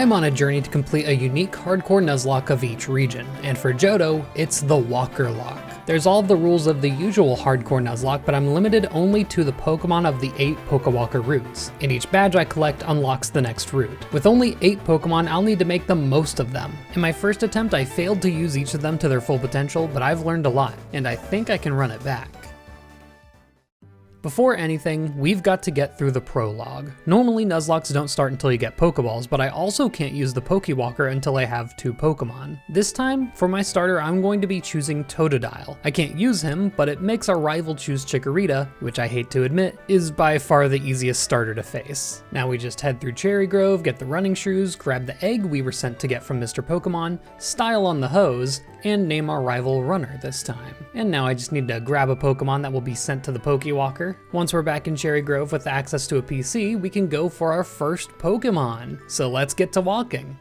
I'm on a journey to complete a unique hardcore Nuzlocke of each region, and for Johto, it's the Walker Lock. There's all of the rules of the usual hardcore Nuzlocke, but I'm limited only to the Pokemon of the 8 Pokewalker routes, and each badge I collect unlocks the next route. With only 8 Pokemon, I'll need to make the most of them. In my first attempt, I failed to use each of them to their full potential, but I've learned a lot, and I think I can run it back. Before anything, we've got to get through the prologue. Normally Nuzlockes don't start until you get Pokeballs, but I also can't use the Pokewalker until I have 2 Pokemon. This time, for my starter, I'm going to be choosing Totodile. I can't use him, but it makes our rival choose Chikorita, which I hate to admit, is by far the easiest starter to face. Now we just head through Cherry Grove, get the running shoes, grab the egg we were sent to get from Mr. Pokemon, style on the hose, and name our rival runner this time. And now I just need to grab a Pokemon that will be sent to the Pokewalker. Once we're back in Cherry Grove with access to a PC, we can go for our first Pokemon. So let's get to walking.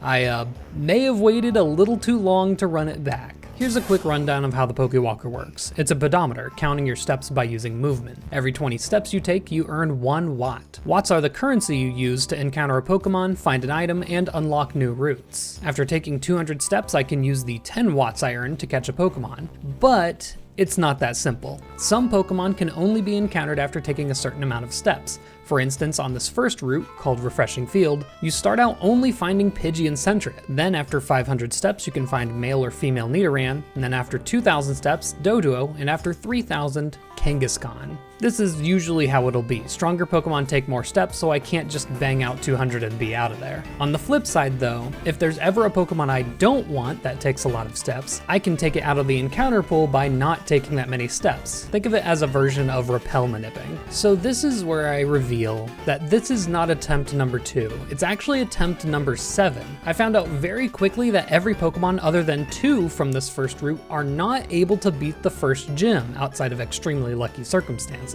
I may have waited a little too long to run it back. Here's a quick rundown of how the Pokewalker works. It's a pedometer, counting your steps by using movement. Every 20 steps you take, you earn 1 watt. Watts are the currency you use to encounter a Pokemon, find an item, and unlock new routes. After taking 200 steps, I can use the 10 watts I earned to catch a Pokemon. But it's not that simple. Some Pokemon can only be encountered after taking a certain amount of steps. For instance, on this first route, called Refreshing Field, you start out only finding Pidgey and Sentret. Then after 500 steps, you can find male or female Nidoran, and then after 2,000 steps, Doduo, and after 3,000, Kangaskhan. This is usually how it'll be. Stronger Pokemon take more steps, so I can't just bang out 200 and be out of there. On the flip side though, if there's ever a Pokemon I don't want that takes a lot of steps, I can take it out of the encounter pool by not taking that many steps. Think of it as a version of repel manipping. So this is where I reveal that this is not attempt number 2. It's actually attempt number 7. I found out very quickly that every Pokemon other than 2 from this first route are not able to beat the first gym outside of extremely lucky circumstances.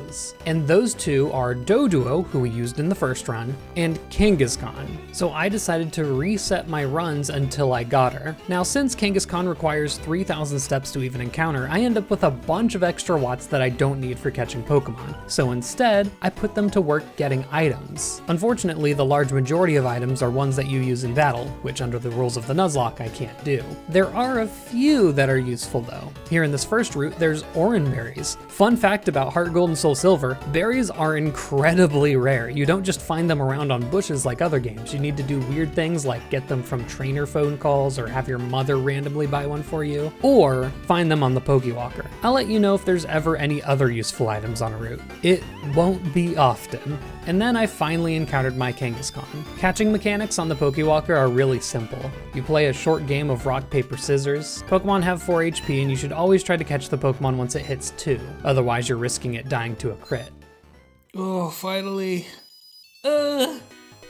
And those 2 are Doduo, who we used in the first run, and Kangaskhan. So I decided to reset my runs until I got her. Now since Kangaskhan requires 3,000 steps to even encounter, I end up with a bunch of extra watts that I don't need for catching Pokemon. So instead, I put them to work getting items. Unfortunately, the large majority of items are ones that you use in battle, which under the rules of the Nuzlocke I can't do. There are a few that are useful though. Here in this first route, there's Oran Berries. Fun fact about HeartGold and Soul Silver, berries are incredibly rare. You don't just find them around on bushes like other games. You need to do weird things like get them from trainer phone calls or have your mother randomly buy one for you, or find them on the Pokewalker. I'll let you know if there's ever any other useful items on a route. It won't be often. And then I finally encountered my Kangaskhan. Catching mechanics on the Pokewalker are really simple. You play a short game of rock, paper, scissors. Pokemon have 4 HP and you should always try to catch the Pokemon once it hits 2. Otherwise you're risking it dying to a crit. Oh, finally.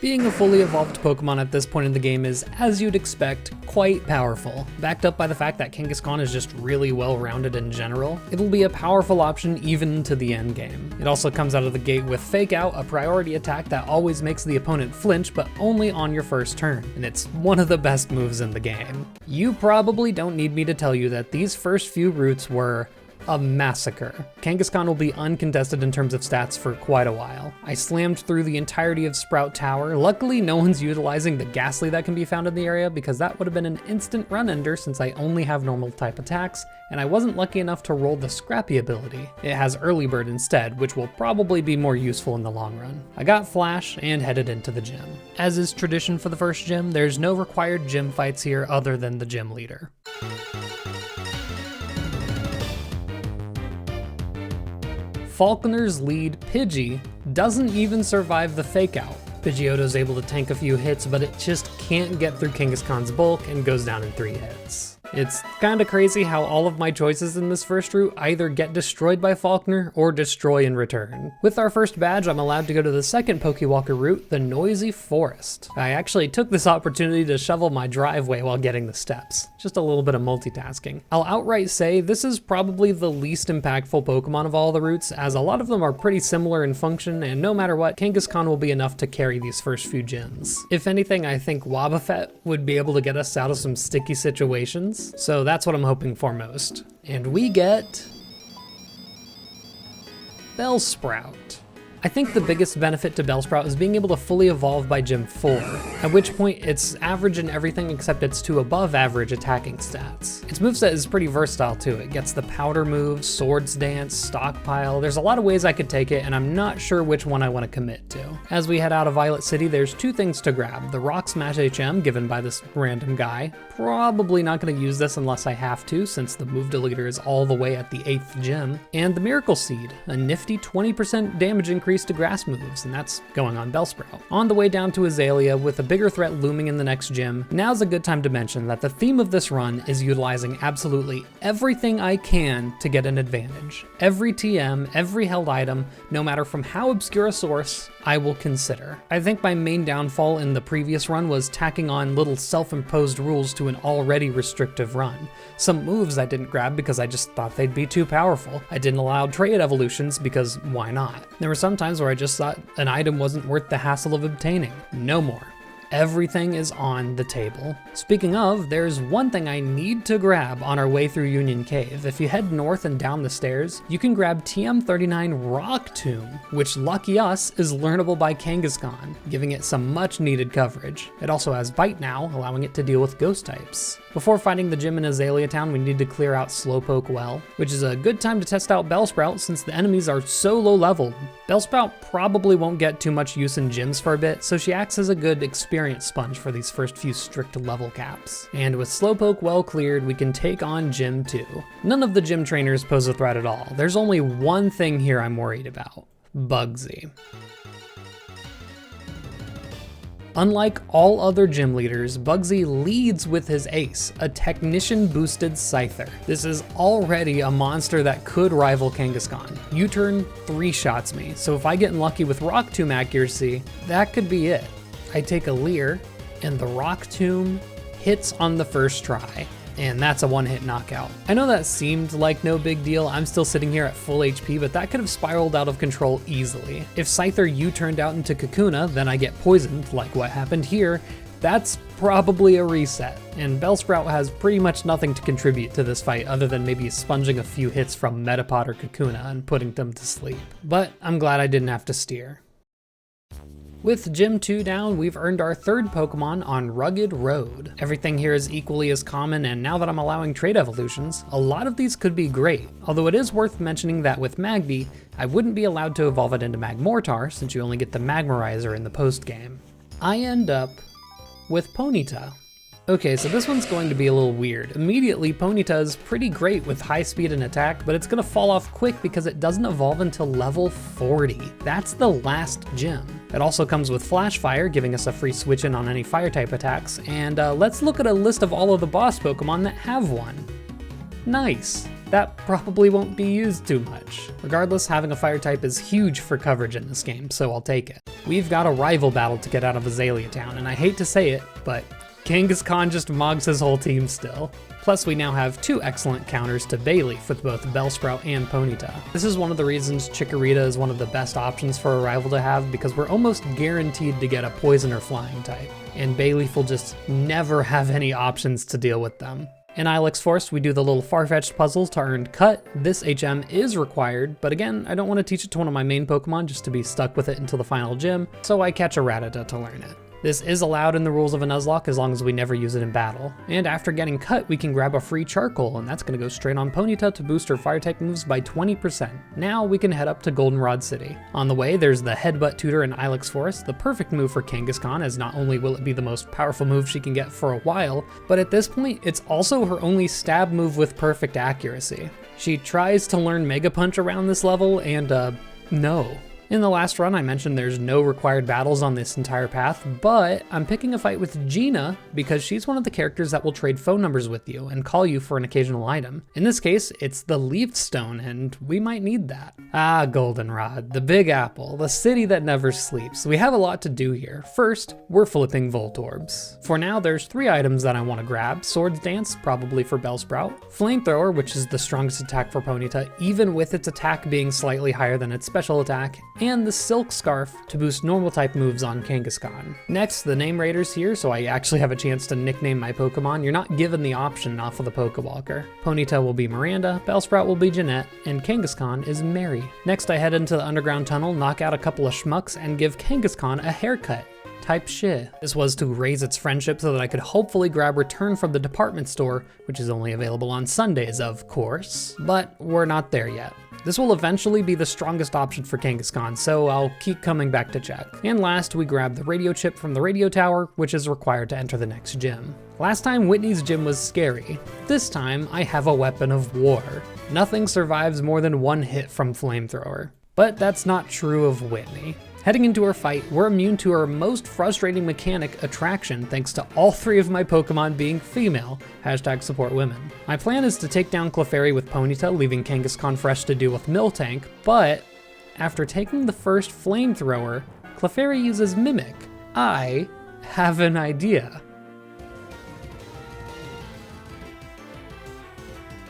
Being a fully evolved Pokemon at this point in the game is, as you'd expect, quite powerful. Backed up by the fact that Kangaskhan is just really well-rounded in general, it'll be a powerful option even into the end game. It also comes out of the gate with Fake Out, a priority attack that always makes the opponent flinch, but only on your first turn, and it's one of the best moves in the game. You probably don't need me to tell you that these first few routes were a massacre. Kangaskhan will be uncontested in terms of stats for quite a while. I slammed through the entirety of Sprout Tower. Luckily, no one's utilizing the Ghastly that can be found in the area because that would have been an instant run ender since I only have normal type attacks, and I wasn't lucky enough to roll the Scrappy ability. It has Early Bird instead, which will probably be more useful in the long run. I got Flash and headed into the gym. As is tradition for the first gym, there's no required gym fights here other than the gym leader. Falkner's lead, Pidgey, doesn't even survive the Fake Out. Pidgeotto's able to tank a few hits, but it just can't get through Kangaskhan's bulk and goes down in 3 hits. It's kinda crazy how all of my choices in this first route either get destroyed by Falkner or destroy in return. With our first badge, I'm allowed to go to the second Pokewalker route, the Noisy Forest. I actually took this opportunity to shovel my driveway while getting the steps. Just a little bit of multitasking. I'll outright say this is probably the least impactful Pokemon of all the routes, as a lot of them are pretty similar in function, and no matter what, Kangaskhan will be enough to carry these first few gyms. If anything, I think Wobbuffet would be able to get us out of some sticky situations. So that's what I'm hoping for most. And we get Bellsprout. I think the biggest benefit to Bellsprout is being able to fully evolve by Gym 4, at which point it's average in everything except its 2 above average attacking stats. Its moveset is pretty versatile too. It gets the powder move, swords dance, stockpile. There's a lot of ways I could take it, and I'm not sure which one I want to commit to. As we head out of Violet City, there's 2 things to grab. The Rock Smash HM given by this random guy. Probably not going to use this unless I have to, since the move deleter is all the way at the 8th gym. And the Miracle Seed, a nifty 20% damage increase to grass moves, and that's going on Bellsprout. On the way down to Azalea, with a bigger threat looming in the next gym, now's a good time to mention that the theme of this run is utilizing absolutely everything I can to get an advantage. Every TM, every held item, no matter from how obscure a source, I will consider. I think my main downfall in the previous run was tacking on little self-imposed rules to an already restrictive run. Some moves I didn't grab because I just thought they'd be too powerful. I didn't allow trade evolutions because why not? There were some times where I just thought an item wasn't worth the hassle of obtaining. No more. Everything is on the table. Speaking of, there's one thing I need to grab on our way through Union Cave. If you head north and down the stairs, you can grab TM39 Rock Tomb, which, lucky us, is learnable by Kangaskhan, giving it some much needed coverage. It also has Bite now, allowing it to deal with ghost types. Before finding the gym in Azalea Town, we need to clear out Slowpoke Well, which is a good time to test out Bellsprout since the enemies are so low leveled. Bellsprout probably won't get too much use in gyms for a bit, so she acts as a good experience sponge for these first few strict level caps. And with Slowpoke Well cleared, we can take on Gym 2. None of the gym trainers pose a threat at all. There's only one thing here I'm worried about: Bugsy. Unlike all other gym leaders, Bugsy leads with his ace, a technician-boosted Scyther. This is already a monster that could rival Kangaskhan. U-turn 3-shots me, so if I get unlucky with Rock Tomb accuracy, that could be it. I take a Leer, and the Rock Tomb hits on the first try. And that's a one-hit knockout. I know that seemed like no big deal. I'm still sitting here at full HP, but that could have spiraled out of control easily. If Scyther U-turned out into Kakuna, then I get poisoned, like what happened here. That's probably a reset, and Bellsprout has pretty much nothing to contribute to this fight other than maybe sponging a few hits from Metapod or Kakuna and putting them to sleep. But I'm glad I didn't have to steer. With Gym 2 down, we've earned our 3rd Pokemon on Rugged Road. Everything here is equally as common, and now that I'm allowing trade evolutions, a lot of these could be great. Although it is worth mentioning that with Magby, I wouldn't be allowed to evolve it into Magmortar since you only get the Magmarizer in the post-game. I end up with Ponyta. Okay, so this one's going to be a little weird. Immediately, Ponyta is pretty great with high speed and attack, but it's gonna fall off quick because it doesn't evolve until level 40. That's the last gym. It also comes with Flash Fire, giving us a free switch in on any fire type attacks, and let's look at a list of all of the boss Pokemon that have one. Nice. That probably won't be used too much. Regardless, having a fire type is huge for coverage in this game, so I'll take it. We've got a rival battle to get out of Azalea Town, and I hate to say it, but Kangaskhan just mogs his whole team still. Plus, we now have 2 excellent counters to Bayleaf with both Bellsprout and Ponyta. This is one of the reasons Chikorita is one of the best options for a rival to have, because we're almost guaranteed to get a poison or flying type, and Bayleaf will just never have any options to deal with them. In Ilex Force, we do the little far-fetched puzzles to earn Cut. This HM is required, but again, I don't want to teach it to one of my main Pokemon just to be stuck with it until the final gym, so I catch a Rattata to learn it. This is allowed in the rules of a Nuzlocke as long as we never use it in battle. And after getting Cut, we can grab a free Charcoal, and that's going to go straight on Ponyta to boost her fire-type moves by 20%. Now we can head up to Goldenrod City. On the way, there's the Headbutt Tutor in Ilex Forest, the perfect move for Kangaskhan, as not only will it be the most powerful move she can get for a while, but at this point, it's also her only stab move with perfect accuracy. She tries to learn Mega Punch around this level, and no. In the last run, I mentioned there's no required battles on this entire path, but I'm picking a fight with Gina because she's one of the characters that will trade phone numbers with you and call you for an occasional item. In this case, it's the Leaf Stone, and we might need that. Ah, Goldenrod, the Big Apple, the city that never sleeps. We have a lot to do here. First, we're flipping Voltorbs. For now, there's 3 items that I want to grab. Swords Dance, probably for Bellsprout. Flamethrower, which is the strongest attack for Ponyta, even with its attack being slightly higher than its special attack. and the Silk Scarf to boost normal type moves on Kangaskhan. Next, the name raiders here, so I actually have a chance to nickname my Pokemon. You're not given the option off of the Pokewalker. Ponyta will be Miranda, Bellsprout will be Jeanette, and Kangaskhan is Mary. Next, I head into the underground tunnel, knock out a couple of schmucks, and give Kangaskhan a haircut. Type shit. This was to raise its friendship so that I could hopefully grab Return from the department store, which is only available on Sundays, of course. But we're not there yet. This will eventually be the strongest option for Kangaskhan, so I'll keep coming back to check. And last, we grab the radio chip from the radio tower, which is required to enter the next gym. Last time, Whitney's gym was scary. This time, I have a weapon of war. Nothing survives more than one hit from Flamethrower. But that's not true of Whitney. Heading into her fight, we're immune to her most frustrating mechanic, Attraction, thanks to all 3 of my Pokemon being female, #supportwomen. My plan is to take down Clefairy with Ponyta, leaving Kangaskhan fresh to deal with Miltank, but after taking the first Flamethrower, Clefairy uses Mimic. I have an idea.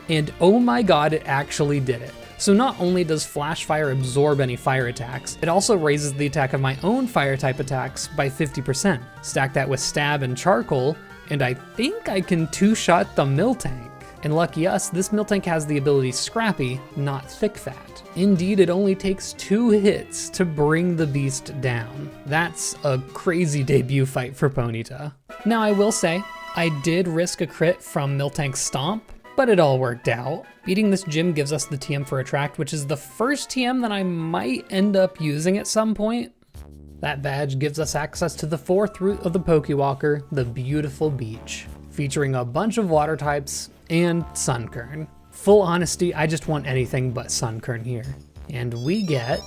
And oh my god, it actually did it. So not only does Flash Fire absorb any fire attacks, it also raises the attack of my own fire type attacks by 50%. Stack that with Stab and Charcoal, and I think I can 2-shot the Miltank. And lucky us, this Miltank has the ability Scrappy, not Thick Fat. Indeed, it only takes 2 hits to bring the beast down. That's a crazy debut fight for Ponyta. Now I will say, I did risk a crit from Miltank's Stomp, but it all worked out. Beating this gym gives us the TM for Attract, which is the first TM that I might end up using at some point. That badge gives us access to the 4th route of the Pokewalker, the Beautiful Beach, featuring a bunch of water types and Sunkern. Full honesty, I just want anything but Sunkern here. And we get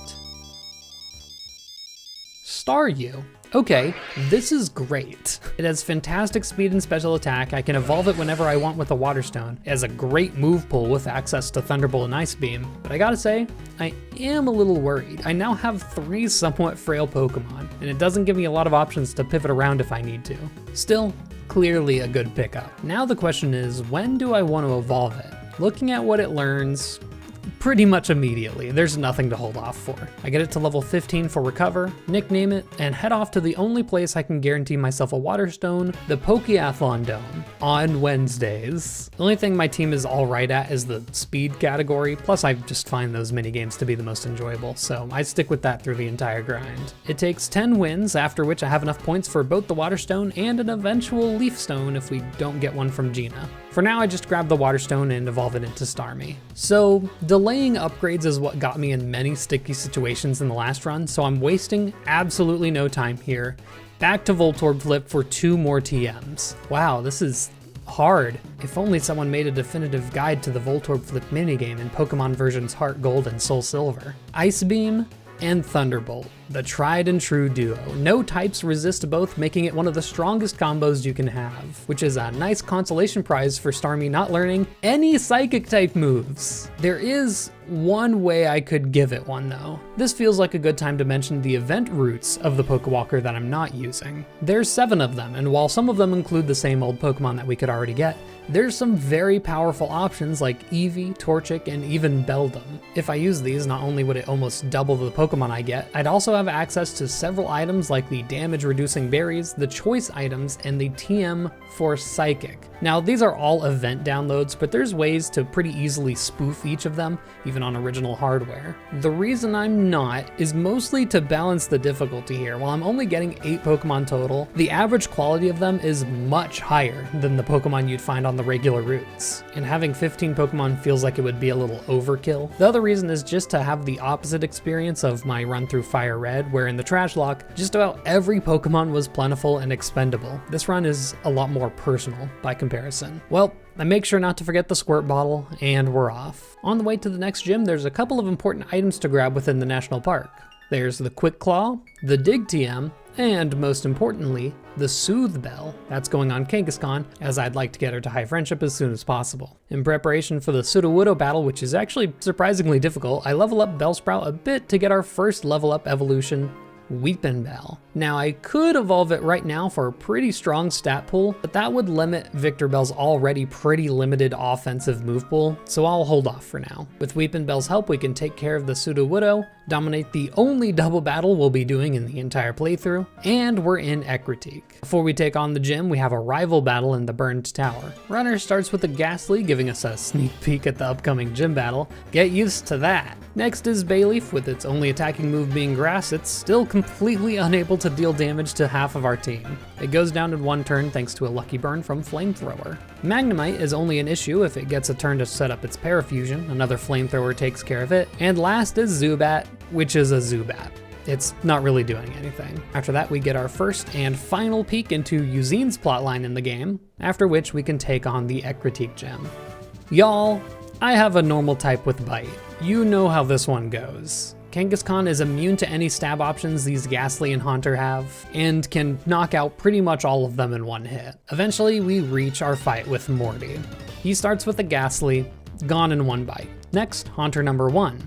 Staryu. Okay, this is great. It has fantastic speed and special attack. I can evolve it whenever I want with a Water Stone. It has a great move pool with access to Thunderbolt and Ice Beam. But I gotta say, I am a little worried. I now have 3 somewhat frail Pokemon, and it doesn't give me a lot of options to pivot around if I need to. Still, clearly a good pickup. Now the question is, when do I want to evolve it? Looking at what it learns, pretty much immediately. There's nothing to hold off for. I get it to level 15 for Recover, nickname it, and head off to the only place I can guarantee myself a Water Stone, the Pokeathlon Dome, on Wednesdays. The only thing my team is alright at is the speed category, plus I just find those minigames to be the most enjoyable, so I stick with that through the entire grind. It takes 10 wins, after which I have enough points for both the Water Stone and an eventual Leaf Stone if we don't get one from Gina. For now, I just grab the Water Stone and evolve it into Starmie. So, delaying upgrades is what got me in many sticky situations in the last run, so I'm wasting absolutely no time here. Back to Voltorb Flip for 2 more TMs. Wow, this is hard. If only someone made a definitive guide to the Voltorb Flip minigame in Pokemon versions HeartGold and Soul Silver. Ice Beam and Thunderbolt, the tried and true duo. No types resist both, making it one of the strongest combos you can have, which is a nice consolation prize for Starmie not learning any psychic type moves. There is one way I could give it one though. This feels like a good time to mention the event routes of the Pokewalker that I'm not using. There's 7 of them, and while some of them include the same old Pokemon that we could already get, there's some very powerful options like Eevee, Torchic, and even Beldum. If I use these, not only would it almost double the Pokemon I get, I'd also have access to several items like the damage reducing berries, the choice items, and the TM for Psychic. Now these are all event downloads, but there's ways to pretty easily spoof each of them, even on original hardware. The reason I'm not is mostly to balance the difficulty here. While I'm only getting 8 Pokemon total, the average quality of them is much higher than the Pokemon you'd find on the regular routes. And having 15 Pokemon feels like it would be a little overkill. The other reason is just to have the opposite experience of my run through Fire Red, where in the Trash Lock, just about every Pokemon was plentiful and expendable. This run is a lot more personal by comparison. Well, I make sure not to forget the squirt bottle, and we're off. On the way to the next gym, there's a couple of important items to grab within the national park. There's the Quick Claw, the Dig TM, and most importantly, the Soothe Bell. That's going on Kangaskhan, as I'd like to get her to high friendship as soon as possible. In preparation for the Sudowoodo battle, which is actually surprisingly difficult, I level up Bellsprout a bit to get our first level up evolution, Weepinbell. Now I could evolve it right now for a pretty strong stat pool, but that would limit Victorbell's already pretty limited offensive move pool, so I'll hold off for now. With Weepinbell's help, we can take care of the Sudowoodo, dominate the only double battle we'll be doing in the entire playthrough, and we're in Ecruteak. Before we take on the gym, we have a rival battle in the Burned Tower. Runner starts with a Ghastly, giving us a sneak peek at the upcoming gym battle. Get used to that. Next is Bayleaf, with its only attacking move being Grass. It's still completely unable to deal damage to half of our team. It goes down in one turn thanks to a lucky burn from Flamethrower. Magnemite is only an issue if it gets a turn to set up its Parafusion. Another Flamethrower takes care of it. And last is Zubat, which is a Zubat. It's not really doing anything. After that, we get our first and final peek into Eugene's plotline in the game, after which we can take on the Ecruteak gym. Y'all, I have a normal type with Bite. You know how this one goes. Kangaskhan is immune to any stab options these Ghastly and Haunter have, and can knock out pretty much all of them in one hit. Eventually, we reach our fight with Morty. He starts with a Ghastly, gone in one bite. Next, Haunter number 1.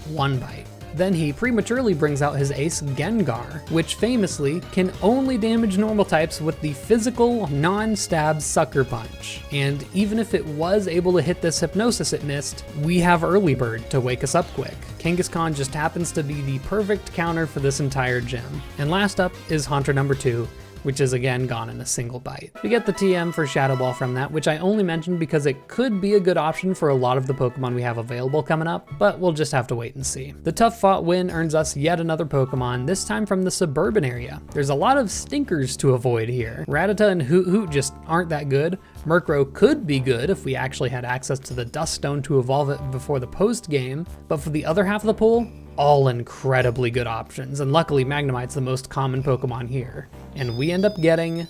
One bite. Then he prematurely brings out his ace Gengar, which famously can only damage normal types with the physical, non-stab Sucker Punch. And even if it was able to hit this Hypnosis it missed, we have Early Bird to wake us up quick. Kangaskhan just happens to be the perfect counter for this entire gym. And last up is Haunter number 2, which is again gone in a single bite. We get the TM for Shadow Ball from that, which I only mentioned because it could be a good option for a lot of the Pokemon we have available coming up, but we'll just have to wait and see. The Tough Fought win earns us yet another Pokemon, this time from the suburban area. There's a lot of stinkers to avoid here. Rattata and Hoot Hoot just aren't that good. Murkrow could be good if we actually had access to the Dust Stone to evolve it before the post game, but for the other half of the pool, all incredibly good options, and luckily Magnemite's the most common Pokemon here. And we end up getting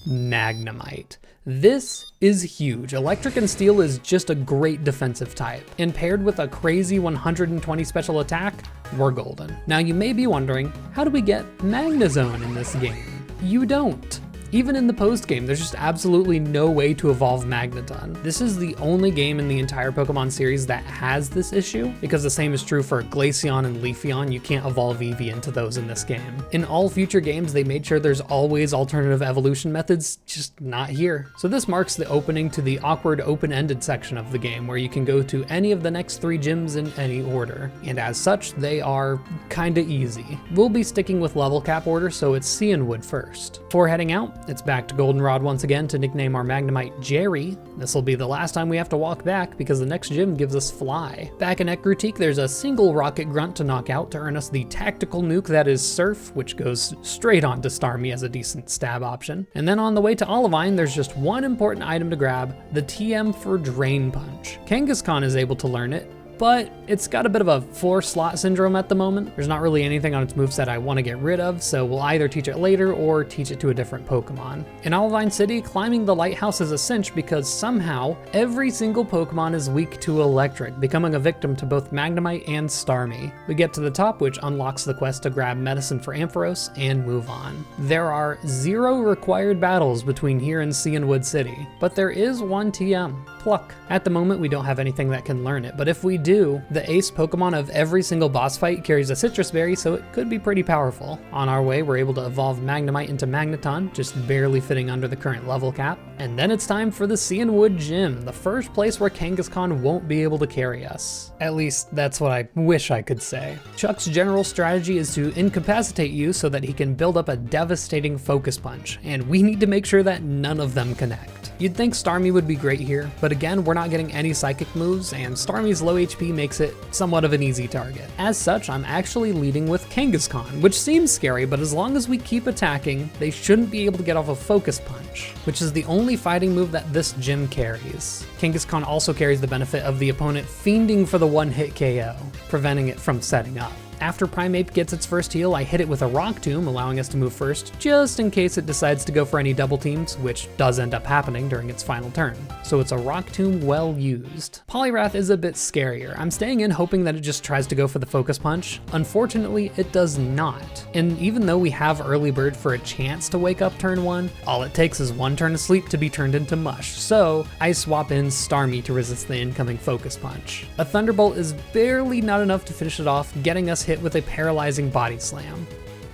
Magnemite. This is huge. Electric and Steel is just a great defensive type, and paired with a crazy 120 special attack, we're golden. Now you may be wondering, how do we get Magnezone in this game? You don't. Even in the post game, there's just absolutely no way to evolve Magneton. This is the only game in the entire Pokemon series that has this issue, because the same is true for Glaceon and Leafeon. You can't evolve Eevee into those in this game. In all future games, they made sure there's always alternative evolution methods, just not here. So this marks the opening to the awkward open-ended section of the game, where you can go to any of the next 3 gyms in any order. And as such, they are kinda easy. We'll be sticking with level cap order, so it's Cianwood first. Before heading out, it's back to Goldenrod once again to nickname our Magnemite Jerry. This will be the last time we have to walk back because the next gym gives us Fly. Back in Ecruteak, there's a single Rocket Grunt to knock out to earn us the tactical nuke that is Surf, which goes straight on to Starmie as a decent stab option. And then on the way to Olivine, there's just one important item to grab, the TM for Drain Punch. Kangaskhan is able to learn it, but it's got a bit of a 4-slot syndrome at the moment. There's not really anything on its moveset I want to get rid of, so we'll either teach it later or teach it to a different Pokemon. In Olivine City, climbing the lighthouse is a cinch because somehow every single Pokemon is weak to Electric, becoming a victim to both Magnemite and Starmie. We get to the top, which unlocks the quest to grab medicine for Ampharos and move on. There are 0 required battles between here and Cianwood City, but there is one TM. Pluck. At the moment, we don't have anything that can learn it, but if we do, the ace Pokemon of every single boss fight carries a Citrus Berry, so it could be pretty powerful. On our way, we're able to evolve Magnemite into Magneton, just barely fitting under the current level cap. And then it's time for the Cianwood Gym, the first place where Kangaskhan won't be able to carry us. At least, that's what I wish I could say. Chuck's general strategy is to incapacitate you so that he can build up a devastating Focus Punch, and we need to make sure that none of them connect. You'd think Starmie would be great here, but again, we're not getting any psychic moves, and Starmie's low HP makes it somewhat of an easy target. As such, I'm actually leading with Kangaskhan, which seems scary, but as long as we keep attacking, they shouldn't be able to get off a Focus Punch, which is the only fighting move that this gym carries. Kangaskhan also carries the benefit of the opponent fiending for the one-hit KO, preventing it from setting up. After Primeape gets its first heal, I hit it with a Rock Tomb, allowing us to move first, just in case it decides to go for any double teams, which does end up happening during its final turn. So it's a Rock Tomb well used. Poliwrath is a bit scarier. I'm staying in hoping that it just tries to go for the Focus Punch. Unfortunately, it does not. And even though we have Early Bird for a chance to wake up turn 1, all it takes is one turn of sleep to be turned into mush. So I swap in Starmie to resist the incoming Focus Punch. A Thunderbolt is barely not enough to finish it off, getting us hit with a paralyzing body slam.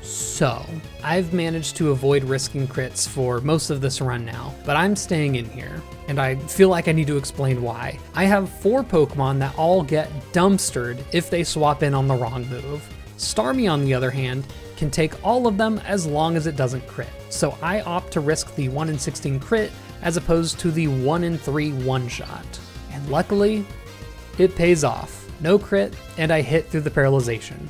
So, I've managed to avoid risking crits for most of this run now, but I'm staying in here, and I feel like I need to explain why. I have 4 Pokemon that all get dumpstered if they swap in on the wrong move. Starmie, on the other hand, can take all of them as long as it doesn't crit, so I opt to risk the 1 in 16 crit as opposed to the 1 in 3 one-shot. And luckily, it pays off. No crit, and I hit through the paralyzation.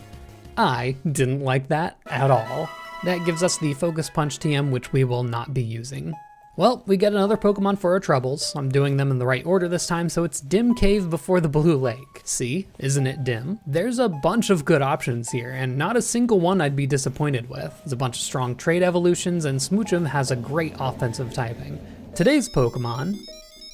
I didn't like that at all. That gives us the Focus Punch TM, which we will not be using. Well, we get another Pokemon for our troubles. I'm doing them in the right order this time, so it's Dim Cave before the Blue Lake. See, isn't it dim? There's a bunch of good options here, and not a single one I'd be disappointed with. There's a bunch of strong trait evolutions, and Smoochum has a great offensive typing. Today's Pokemon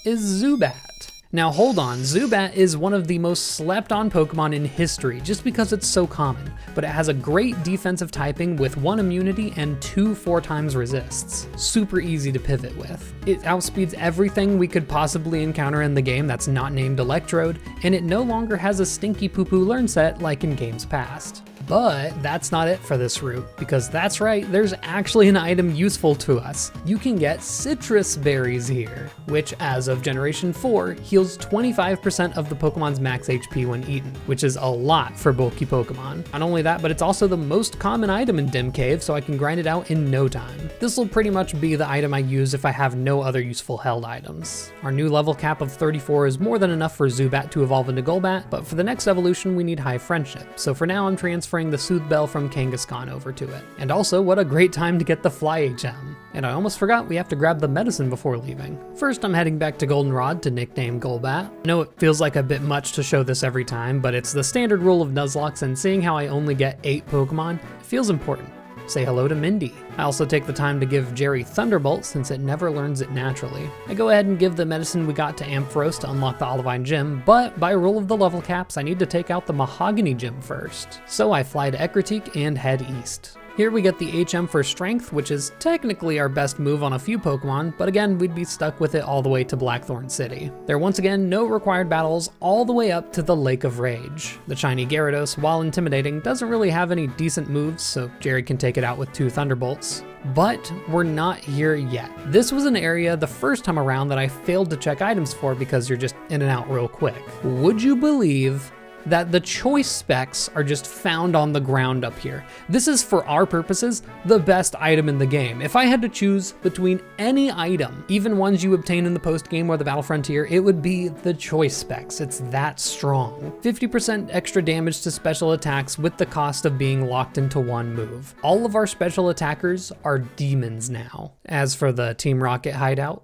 is Zubat. Now hold on, Zubat is one of the most slept on Pokemon in history just because it's so common, but it has a great defensive typing with 1 immunity and 2 4x resists. Super easy to pivot with. It outspeeds everything we could possibly encounter in the game that's not named Electrode, and it no longer has a stinky poo-poo learn set like in games past. But that's not it for this route, because that's right, there's actually an item useful to us. You can get citrus berries here, which as of Generation 4 heals 25% of the Pokemon's max HP when eaten, which is a lot for bulky Pokemon. Not only that, but it's also the most common item in Dim Cave, so I can grind it out in no time. This will pretty much be the item I use if I have no other useful held items. Our new level cap of 34 is more than enough for Zubat to evolve into Golbat, but for the next evolution we need High Friendship, so for now I'm transferring the Soothe Bell from Kangaskhan over to it. And also, what a great time to get the Fly HM. And I almost forgot we have to grab the medicine before leaving. First, I'm heading back to Goldenrod to nickname Golbat. I know it feels like a bit much to show this every time, but it's the standard rule of Nuzlocke, and seeing how I only get 8 Pokemon, it feels important. Say hello to Mindy. I also take the time to give Jerry Thunderbolt since it never learns it naturally. I go ahead and give the medicine we got to Ampharos to unlock the Olivine Gym, but by rule of the level caps, I need to take out the Mahogany Gym first. So I fly to Ecruteak and head east. Here we get the HM for Strength, which is technically our best move on a few Pokemon, but again, we'd be stuck with it all the way to Blackthorn City. There are once again no required battles all the way up to the Lake of Rage. The shiny Gyarados, while intimidating, doesn't really have any decent moves, so Jerry can take it out with 2 Thunderbolts. But we're not here yet. This was an area the first time around that I failed to check items for because you're just in and out real quick. Would you believe that the choice specs are just found on the ground up here? This is, for our purposes, the best item in the game. If I had to choose between any item, even ones you obtain in the post game or the Battle Frontier, it would be the choice specs. It's that strong. 50% extra damage to special attacks with the cost of being locked into 1 move. All of our special attackers are demons now. As for the Team Rocket hideout,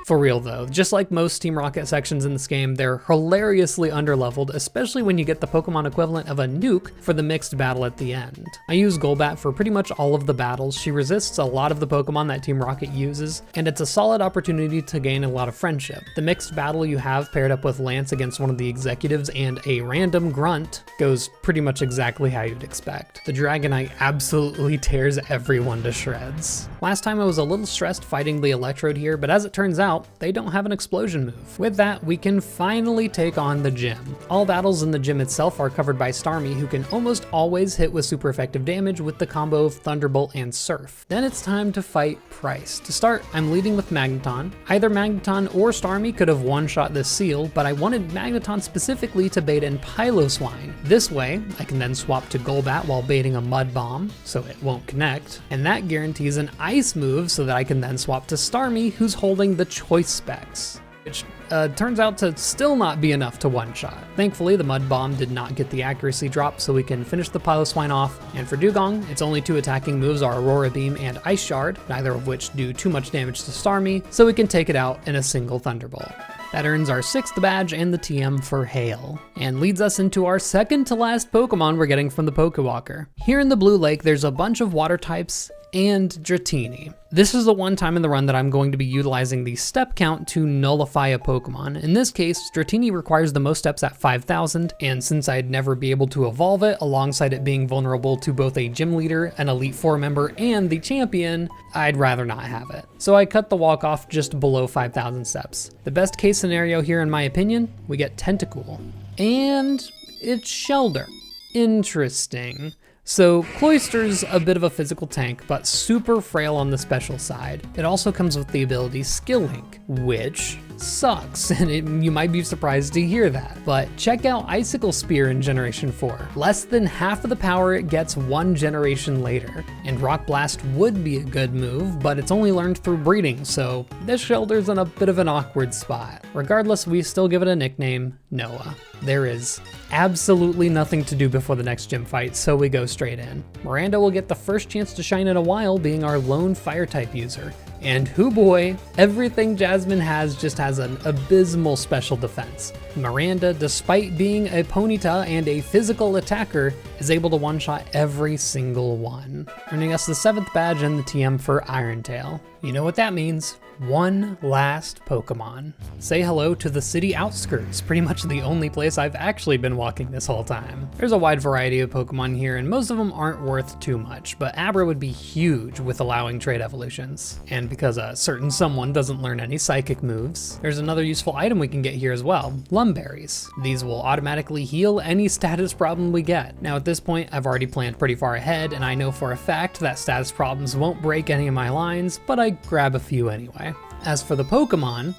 for real though, just like most Team Rocket sections in this game, they're hilariously underleveled, especially when you get the Pokemon equivalent of a nuke for the mixed battle at the end. I use Golbat for pretty much all of the battles. She resists a lot of the Pokemon that Team Rocket uses, and it's a solid opportunity to gain a lot of friendship. The mixed battle you have paired up with Lance against one of the executives and a random grunt goes pretty much exactly how you'd expect. The Dragonite absolutely tears everyone to shreds. Last time I was a little stressed fighting the Electrode here, but as it turns out, they don't have an explosion move. With that, we can finally take on the gym. All battles in the gym itself are covered by Starmie, who can almost always hit with super effective damage with the combo of Thunderbolt and Surf. Then it's time to fight Pryce. To start, I'm leading with Magneton. Either Magneton or Starmie could have one-shot this seal, but I wanted Magneton specifically to bait in Piloswine. This way, I can then swap to Golbat while baiting a Mud Bomb, so it won't connect, and that guarantees an Ice move so that I can then swap to Starmie, who's holding the choice specs, which turns out to still not be enough to one-shot. Thankfully, the Mud Bomb did not get the accuracy drop, so we can finish the Piloswine off. And for Dugong, its only 2 attacking moves are Aurora Beam and Ice Shard, neither of which do too much damage to Starmie, so we can take it out in a single Thunderbolt. That earns our 6th badge and the TM for Hail, and leads us into our second to last Pokemon we're getting from the Pokewalker. Here in the Blue Lake, there's a bunch of water types and Dratini. This is the one time in the run that I'm going to be utilizing the step count to nullify a Pokemon. In this case, Dratini requires the most steps at 5,000, and since I'd never be able to evolve it, alongside it being vulnerable to both a gym leader, an Elite Four member, and the champion, I'd rather not have it. So I cut the walk off just below 5,000 steps. The best case scenario here, in my opinion, we get Tentacool. And it's Shelter. Interesting. So Cloyster's a bit of a physical tank, but super frail on the special side. It also comes with the ability Skill Link, which sucks, and you might be surprised to hear that. But check out Icicle Spear in Generation 4. Less than half of the power it gets one generation later. And Rock Blast would be a good move, but it's only learned through breeding, so this Shelter's in a bit of an awkward spot. Regardless, we still give it a nickname, Noah. There is absolutely nothing to do before the next gym fight, so we go straight in. Miranda will get the first chance to shine in a while, being our lone fire type user. And hoo boy, everything Jasmine has just has an abysmal special defense. Miranda, despite being a Ponyta and a physical attacker, is able to one-shot every single one, earning us the 7th badge and the TM for Irontail. You know what that means. One last Pokemon. Say hello to the city outskirts, pretty much the only place I've actually been walking this whole time. There's a wide variety of Pokemon here, and most of them aren't worth too much, but Abra would be huge with allowing trade evolutions. And because a certain someone doesn't learn any psychic moves, there's another useful item we can get here as well, Lumberries. These will automatically heal any status problem we get. Now at this point, I've already planned pretty far ahead, and I know for a fact that status problems won't break any of my lines, but I grab a few anyway. As for the Pokemon,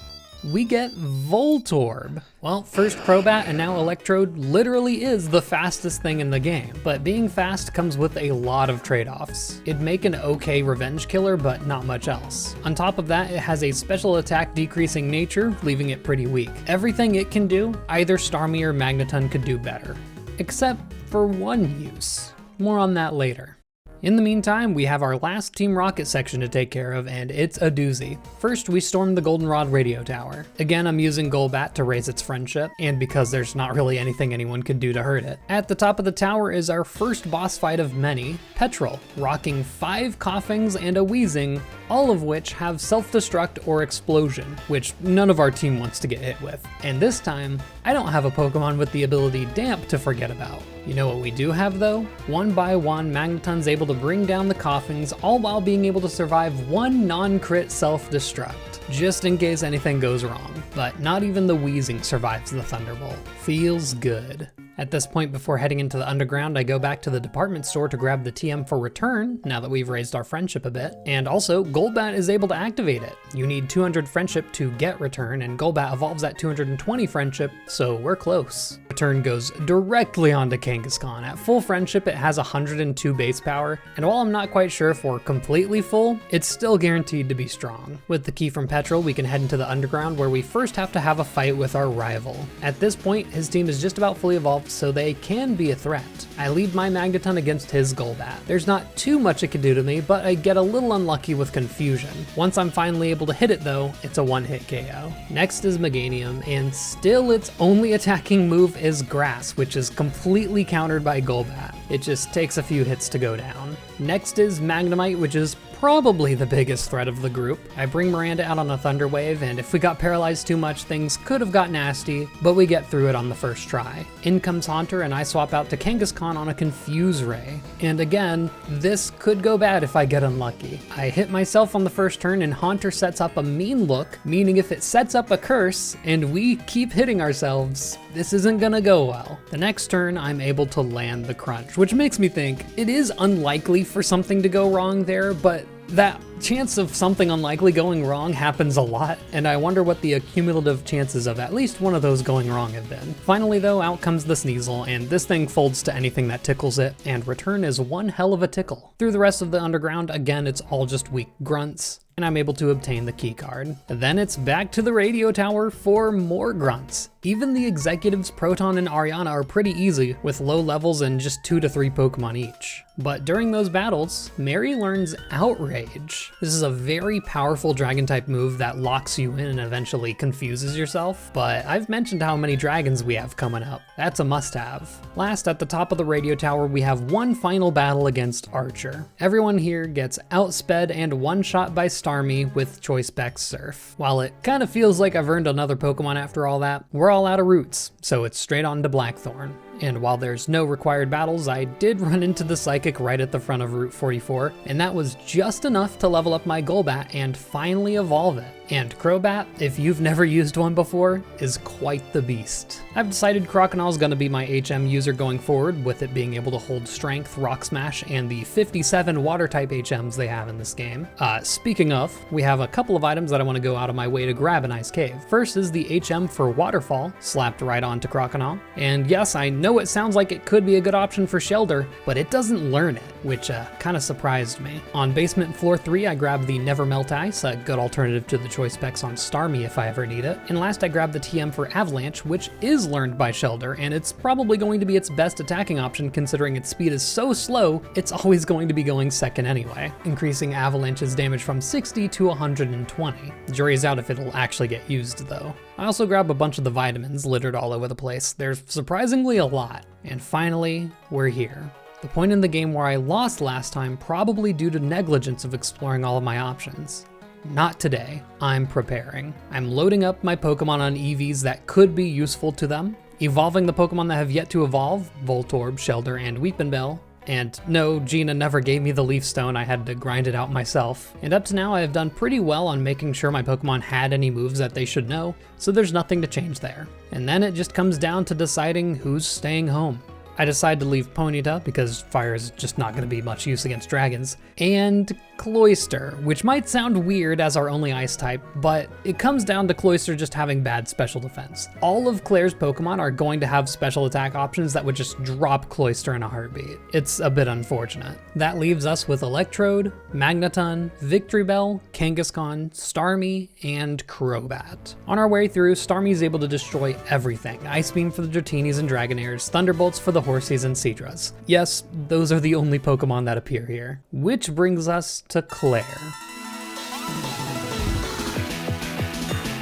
we get Voltorb. Well, first Crobat and now Electrode literally is the fastest thing in the game, but being fast comes with a lot of trade-offs. It'd make an okay revenge killer, but not much else. On top of that, it has a special attack decreasing nature, leaving it pretty weak. Everything it can do, either Starmie or Magneton could do better. Except for one use. More on that later. In the meantime, we have our last Team Rocket section to take care of, and it's a doozy. First, we storm the Goldenrod radio tower. Again, I'm using Golbat to raise its friendship, and because there's not really anything anyone could do to hurt it. At the top of the tower is our first boss fight of many, Petrel, rocking 5 Coughings and a Wheezing, all of which have self-destruct or explosion, which none of our team wants to get hit with. And this time, I don't have a Pokemon with the ability Damp to forget about. You know what we do have though? One by one, Magneton's able to bring down the Coughings, all while being able to survive one non-crit self-destruct, just in case anything goes wrong. But not even the Wheezing survives the Thunderbolt. Feels good. At this point, before heading into the underground, I go back to the department store to grab the TM for return, now that we've raised our friendship a bit. And also, Golbat is able to activate it. You need 200 friendship to get return, and Golbat evolves at 220 friendship, so we're close. Return goes directly onto Kangaskhan. At full friendship, it has 102 base power, and while I'm not quite sure if we're completely full, it's still guaranteed to be strong. With the key from Petrel, we can head into the underground, where we first have to have a fight with our rival. At this point, his team is just about fully evolved, so they can be a threat. I lead my Magneton against his Golbat. There's not too much it can do to me, but I get a little unlucky with Confusion. Once I'm finally able to hit it though, it's a one-hit KO. Next is Meganium, and still its only attacking move is Grass, which is completely countered by Golbat. It just takes a few hits to go down. Next is Magnemite, which is probably the biggest threat of the group. I bring Miranda out on a Thunder Wave, and if we got paralyzed too much, things could have got nasty, but we get through it on the first try. In comes Haunter, and I swap out to Kangaskhan on a Confuse Ray. And again, this could go bad if I get unlucky. I hit myself on the first turn, and Haunter sets up a mean look, meaning if it sets up a curse, and we keep hitting ourselves, this isn't gonna go well. The next turn, I'm able to land the Crunch, which makes me think it is unlikely for something to go wrong there, but that chance of something unlikely going wrong happens a lot, and I wonder what the cumulative chances of at least one of those going wrong have been. Finally though, out comes the Sneasel, and this thing folds to anything that tickles it, and return is one hell of a tickle. Through the rest of the underground, again, it's all just weak grunts. and I'm able to obtain the key card. Then it's back to the radio tower for more grunts. Even the executives Proton and Ariana are pretty easy with low levels and just 2 to 3 Pokemon each. But during those battles, Mary learns Outrage. This is a very powerful dragon type move that locks you in and eventually confuses yourself, but I've mentioned how many dragons we have coming up. That's a must-have. Last, at the top of the radio tower, we have one final battle against Archer. Everyone here gets outsped and one-shot by Starmie with Choice Specs Surf. While it kind of feels like I've earned another Pokemon after all that, we're all out of routes, so it's straight on to Blackthorn. And while there's no required battles, I did run into the Psychic right at the front of Route 44, and that was just enough to level up my Golbat and finally evolve it. And Crobat, if you've never used one before, is quite the beast. I've decided Croconaw gonna be my HM user going forward, with it being able to hold Strength, Rock Smash, and the 57 Water-type HMs they have in this game. Speaking of, we have a couple of items that I want to go out of my way to grab in Ice Cave. First is the HM for Waterfall, slapped right onto Croconaw. And yes, I know it sounds like it could be a good option for Shelter, but it doesn't learn it, which kind of surprised me. On basement floor 3, I grabbed the Never Melt Ice, a good alternative to the Choice Specs on Starmie if I ever need it. And last, I grabbed the TM for Avalanche, which is learned by Shelter, and it's probably going to be its best attacking option considering its speed is so slow, it's always going to be going second anyway, increasing Avalanche's damage from 60 to 120. Jury's out if it'll actually get used though. I also grab a bunch of the vitamins littered all over the place. There's surprisingly a lot. And finally, we're here. The point in the game where I lost last time, probably due to negligence of exploring all of my options. Not today. I'm preparing. I'm loading up my Pokemon on EVs that could be useful to them, evolving the Pokemon that have yet to evolve, Voltorb, Shelter, and Weepinbell. And no, Gina never gave me the Leaf Stone, I had to grind it out myself. And up to now I have done pretty well on making sure my Pokemon had any moves that they should know, so there's nothing to change there. And then it just comes down to deciding who's staying home. I decide to leave Ponyta because fire is just not going to be much use against dragons, and Cloyster, which might sound weird as our only ice type, but it comes down to Cloyster just having bad special defense. All of Claire's Pokemon are going to have special attack options that would just drop Cloyster in a heartbeat. It's a bit unfortunate. That leaves us with Electrode, Magneton, Victreebel, Kangaskhan, Starmie, and Crobat. On our way through, Starmie is able to destroy everything. Ice Beam for the Dratinis and Dragonairs, Thunderbolts for the Horsies and Seadras. Yes, those are the only Pokemon that appear here. Which brings us to Claire.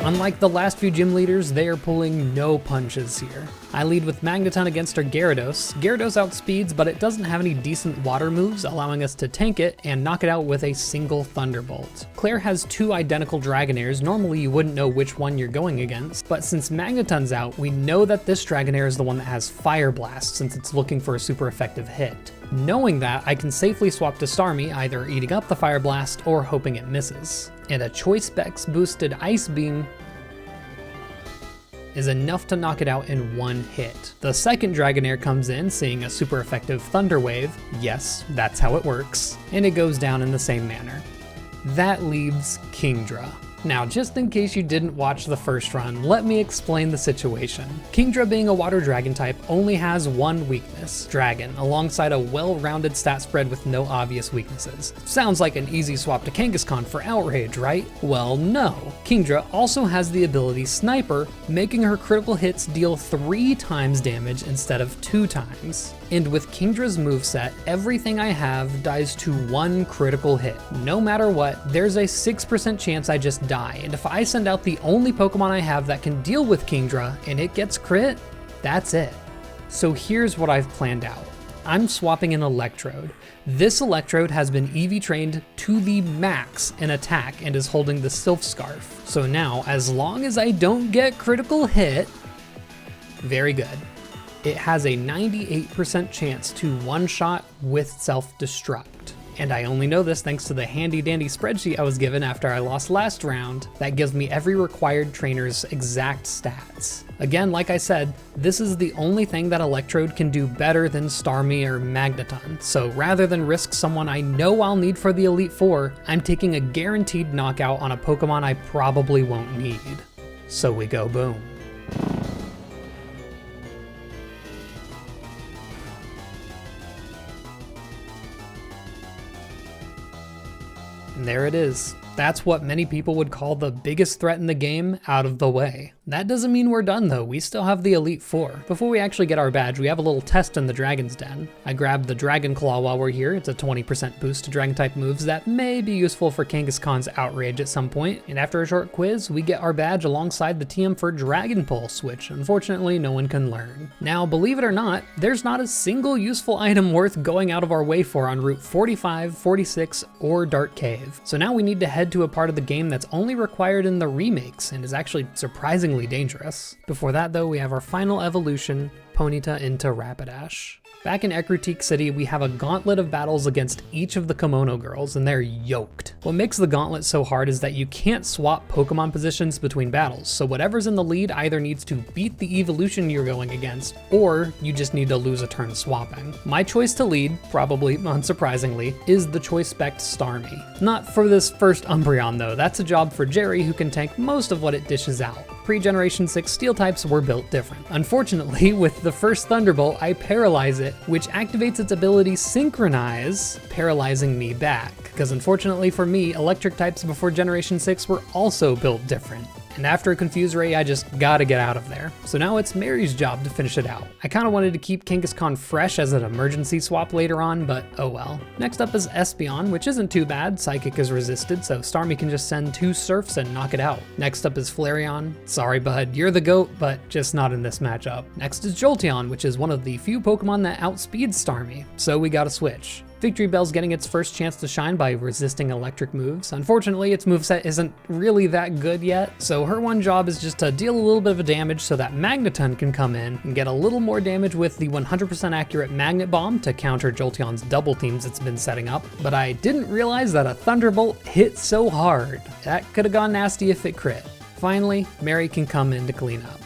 Unlike the last few gym leaders, they are pulling no punches here. I lead with Magneton against our Gyarados. Gyarados outspeeds, but it doesn't have any decent water moves, allowing us to tank it and knock it out with a single Thunderbolt. Claire has 2 identical Dragonairs. Normally you wouldn't know which one you're going against, but since Magneton's out, we know that this Dragonair is the one that has Fire Blast since it's looking for a super effective hit. Knowing that, I can safely swap to Starmie, either eating up the Fire Blast or hoping it misses. And a Choice Specs boosted Ice Beam is enough to knock it out in one hit. The second Dragonair comes in, seeing a super effective Thunder Wave. Yes, that's how it works. And it goes down in the same manner. That leaves Kingdra. Now, just in case you didn't watch the first run, let me explain the situation. Kingdra, being a water dragon type, only has one weakness, Dragon, alongside a well-rounded stat spread with no obvious weaknesses. Sounds like an easy swap to Kangaskhan for Outrage, right? Well, no. Kingdra also has the ability Sniper, making her critical hits deal 3 times damage instead of 2 times. And with Kingdra's moveset, everything I have dies to 1 critical hit. No matter what, there's a 6% chance I just die, and if I send out the only Pokemon I have that can deal with Kingdra and it gets crit, that's it. So here's what I've planned out. I'm swapping an Electrode. This Electrode has been EV trained to the max in attack and is holding the Sylph Scarf. So now, as long as I don't get critical hit, very good. It has a 98% chance to one-shot with self-destruct. And I only know this thanks to the handy-dandy spreadsheet I was given after I lost last round that gives me every required trainer's exact stats. Again, like I said, this is the only thing that Electrode can do better than Starmie or Magneton, so rather than risk someone I know I'll need for the Elite Four, I'm taking a guaranteed knockout on a Pokemon I probably won't need. So we go boom. And there it is. That's what many people would call the biggest threat in the game out of the way. That doesn't mean we're done though, we still have the Elite Four. Before we actually get our badge, we have a little test in the Dragon's Den. I grabbed the Dragon Claw while we're here. It's a 20% boost to Dragon type moves that may be useful for Kangaskhan's Outrage at some point. And after a short quiz, we get our badge alongside the TM for Dragon Pulse, which unfortunately no one can learn. Now, believe it or not, there's not a single useful item worth going out of our way for on Route 45, 46, or Dark Cave. So now we need to head to a part of the game that's only required in the remakes and is actually surprisingly dangerous. Before that though, we have our final evolution, Ponyta into Rapidash. Back in Ekrutik City, we have a gauntlet of battles against each of the Kimono girls, and they're yoked. What makes the gauntlet so hard is that you can't swap Pokemon positions between battles, so whatever's in the lead either needs to beat the evolution you're going against, or you just need to lose a turn swapping. My choice to lead, probably unsurprisingly, is the Choice Spect Starmie. Not for this first Umbreon though, that's a job for Jerry who can tank most of what it dishes out. Pre-Generation 6 Steel types were built different. Unfortunately, with the first Thunderbolt, I paralyze it, which activates its ability Synchronize, paralyzing me back. Because unfortunately for me, electric types before Generation 6 were also built different. And after a Confuse Ray, I just gotta get out of there. So now it's Mary's job to finish it out. I kinda wanted to keep Kangaskhan fresh as an emergency swap later on, but oh well. Next up is Espeon, which isn't too bad. Psychic is resisted, so Starmie can just send 2 Surfs and knock it out. Next up is Flareon. Sorry bud, you're the GOAT, but just not in this matchup. Next is Jolteon, which is one of the few Pokemon that outspeeds Starmie, so we gotta switch. Victory Bell's getting its first chance to shine by resisting electric moves. Unfortunately, its moveset isn't really that good yet, so her one job is just to deal a little bit of damage so that Magneton can come in and get a little more damage with the 100% accurate Magnet Bomb to counter Jolteon's double teams it's been setting up. But I didn't realize that a Thunderbolt hit so hard. That could have gone nasty if it crit. Finally, Mary can come in to clean up.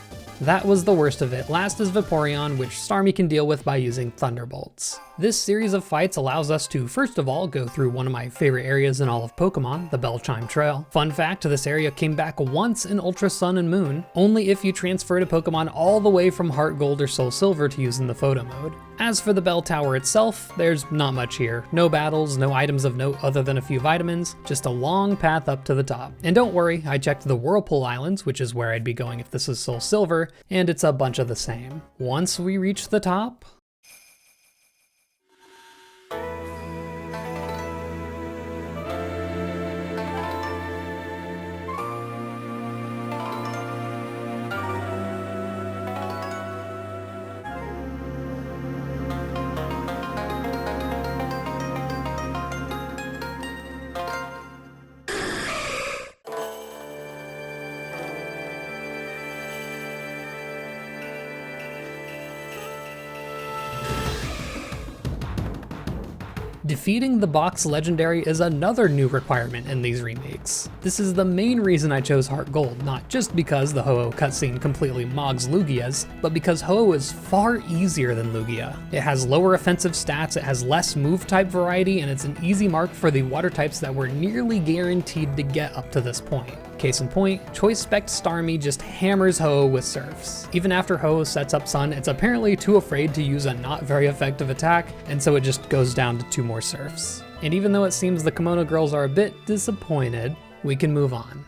That was the worst of it. Last is Vaporeon, which Starmie can deal with by using Thunderbolts. This series of fights allows us to, first of all, go through one of my favorite areas in all of Pokemon, the Bellchime Trail. Fun fact, this area came back once in Ultra Sun and Moon, only if you transferred a Pokemon all the way from HeartGold or Soul Silver to use in the photo mode. As for the Bell Tower itself, there's not much here. No battles, no items of note other than a few vitamins, just a long path up to the top. And don't worry, I checked the Whirlpool Islands, which is where I'd be going if this was Soul Silver, and it's a bunch of the same. Once we reach the top, defeating the box legendary is another new requirement in these remakes. This is the main reason I chose HeartGold, not just because the Ho-Oh cutscene completely mogs Lugia's, but because Ho-Oh is far easier than Lugia. It has lower offensive stats, it has less move type variety, and it's an easy mark for the water types that were nearly guaranteed to get up to this point. Case in point, Choice Spect Starmie just hammers Ho-Oh with Surfs. Even after Ho-Oh sets up Sun, it's apparently too afraid to use a not very effective attack, and so it just goes down to 2 more Surfs. And even though it seems the Kimono girls are a bit disappointed, we can move on.